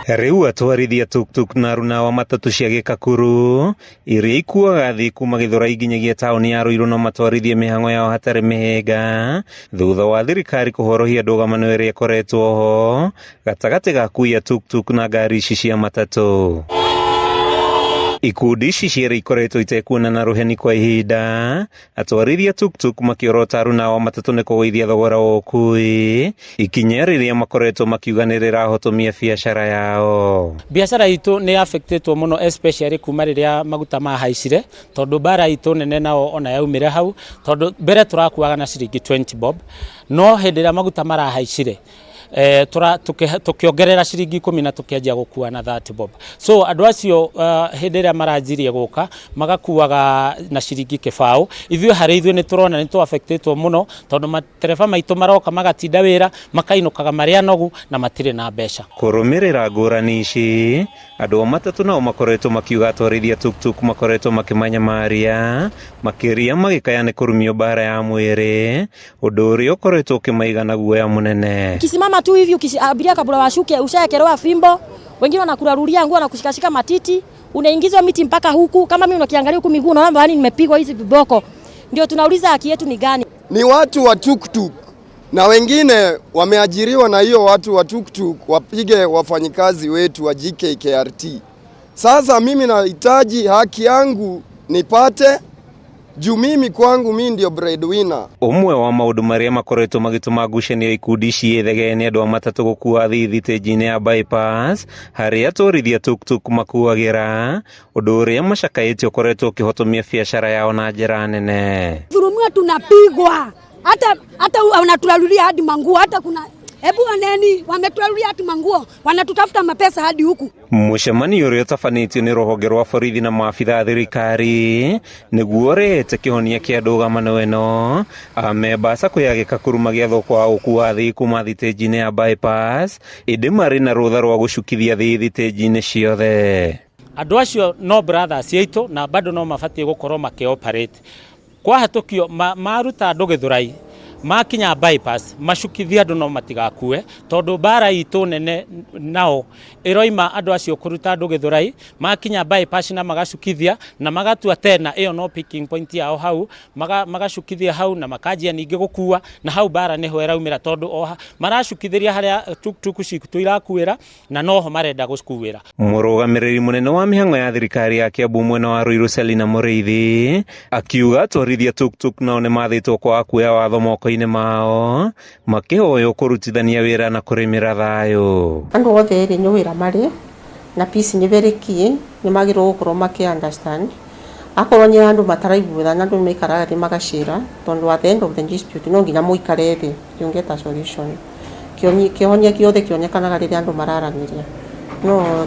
Riu atwarithia tuktuk na aruna wa matatu cia Gikakuru iria ikuaga thii kuma Githurai nginyagia tauni ya Ruiru no matwarithie mihango yao hatari mihinga thutha wa thirikari kuhorohia ndũgamano iria ikoretwo ho gatagati ga kuia tuktuk na ngari ici cia matatu. Ikundi ici cierĩ ikoretwo itekuonana ruheni kwa ihinda, atwarithia tuktuk makiorota aruna wa matatu nĩ kũgũithia thogora wa ũkui, ikinya rĩrĩa makoretwo makiuga nĩ rĩrahotomia biacara yao. Biacara itu nĩ affectedwo mũno especially kuma rĩrĩa maguta mahaicire, tondũ bara itu nene nao ona yaumire hau, tondũ mbere tũrakuaga na ciringi 20 bob, no hĩndĩ ĩrĩa maguta marahaicire tukiongerera ciringi 10 na tukianjia gukua na 30 bob. So andu acio hĩndĩ ĩrĩa maranjirie gũka magakuaga na ciringi kĩbaũ, ithuĩ harĩ ithuĩ nĩ turona nĩ tu affectedwo mũno tondũ matereba maitũ maroka magatinda wĩra makainukaga marĩa nogu na matirĩ na mbeca. Kũrũmĩrĩra ngũrani ici, andũ matatũ nao makoretwo makiuga atwarithia tuktuk makoretwo makimanyamaria makĩria magĩkaya nĩ kũrumio bara ya mwĩrĩ, ũndũ ũrĩa ũkoretwo ũkĩmaigana guoya mũnene. Ukisimama tu hivi abiria kabla washuke ushaekelewa fimbo, wengine wanakurarulia nguo na kushikashika matiti, unaingizwa miti mpaka huku. Kama mimi unakiangalia huku miguu naomba yani nimepigwa hizi viboko. Ndio tunauliza haki yetu ni gani? Ni watu wa tuktuk na wengine wameajiriwa na hiyo watu wa tuktuk wapige wafanyikazi wetu wa JKKRT. Sasa mimi nahitaji haki yangu nipate, juu mimi kwangu mimi ndio breadwinner. Umwe wa maundu maria makoretwo magituma ngucanio ikundi ciethege ni andu matatũ gũkua thithinji-inĩ ya bypass haria atwarithia tuktuk makuagira, undu uria macakaĩte ukoretwo ukihotomia biacara yao na njĩra nene. Dhulumia tunapigwa, hata wanatulalulia hadi manguo, hata kuna hebu waneni wametulalulia hadi manguo, wanatutafuta mapesa hadi huku. Mũcemanio ũrĩa ũtabanĩtio nĩ rũhonge rwa borithi na maabitha thirikari nĩguo ũrehete kĩhonia kĩa ndũgamano ĩno, amemba SACCO ya Gikakuru magĩathwo kwa gũkua thii kuma thitĩnji-inĩ ya bypass, ĩndĩ marĩ na rũtha rwa gũcukithia thii thitĩnji-inĩ ciothe. Andũ acio no brothers yaitũ na bado no mabatie gũkorwo makĩoperate. Kwahatũkio maruta andũ Githurai makinya bypass macukithia andu no matigakue tondu bara itu nene nao iroima andu acio kuruta andu Githurai makinya bypass na magacukithia na magatua tena iyo no picking point yao hau magacukithia hau na makajia ningi gukua na hau bara niho iraumira tondu oha maracukithiria haria tuktuk citu irakuira na noho marenda gukuira. Mũrũgamĩrĩri mũnene wa mĩhang'o ya thirikari ya Kiambu mwena wa Ruiru Selina Mũrĩithi akiuga atwarithia tuktuk nao nĩ mathĩtwo kwa kuoya watho moko-inĩ mao makihoyo kurutithania wĩra na kũrĩmĩra thayũ. Andu othe ĩrĩ nĩ wĩra marĩ na peace nĩ very key, nĩ magĩrĩirwo gũkorwo makĩ-understand. Akorwo nĩ andũ mataraiguana na andũ maikaraga thĩ magacira, tondũ at the end of the dispute no nginya mũikare thĩ you get a solution. Kĩhonia gĩothe kĩonekanaga rĩrĩa andũ mararanĩria. No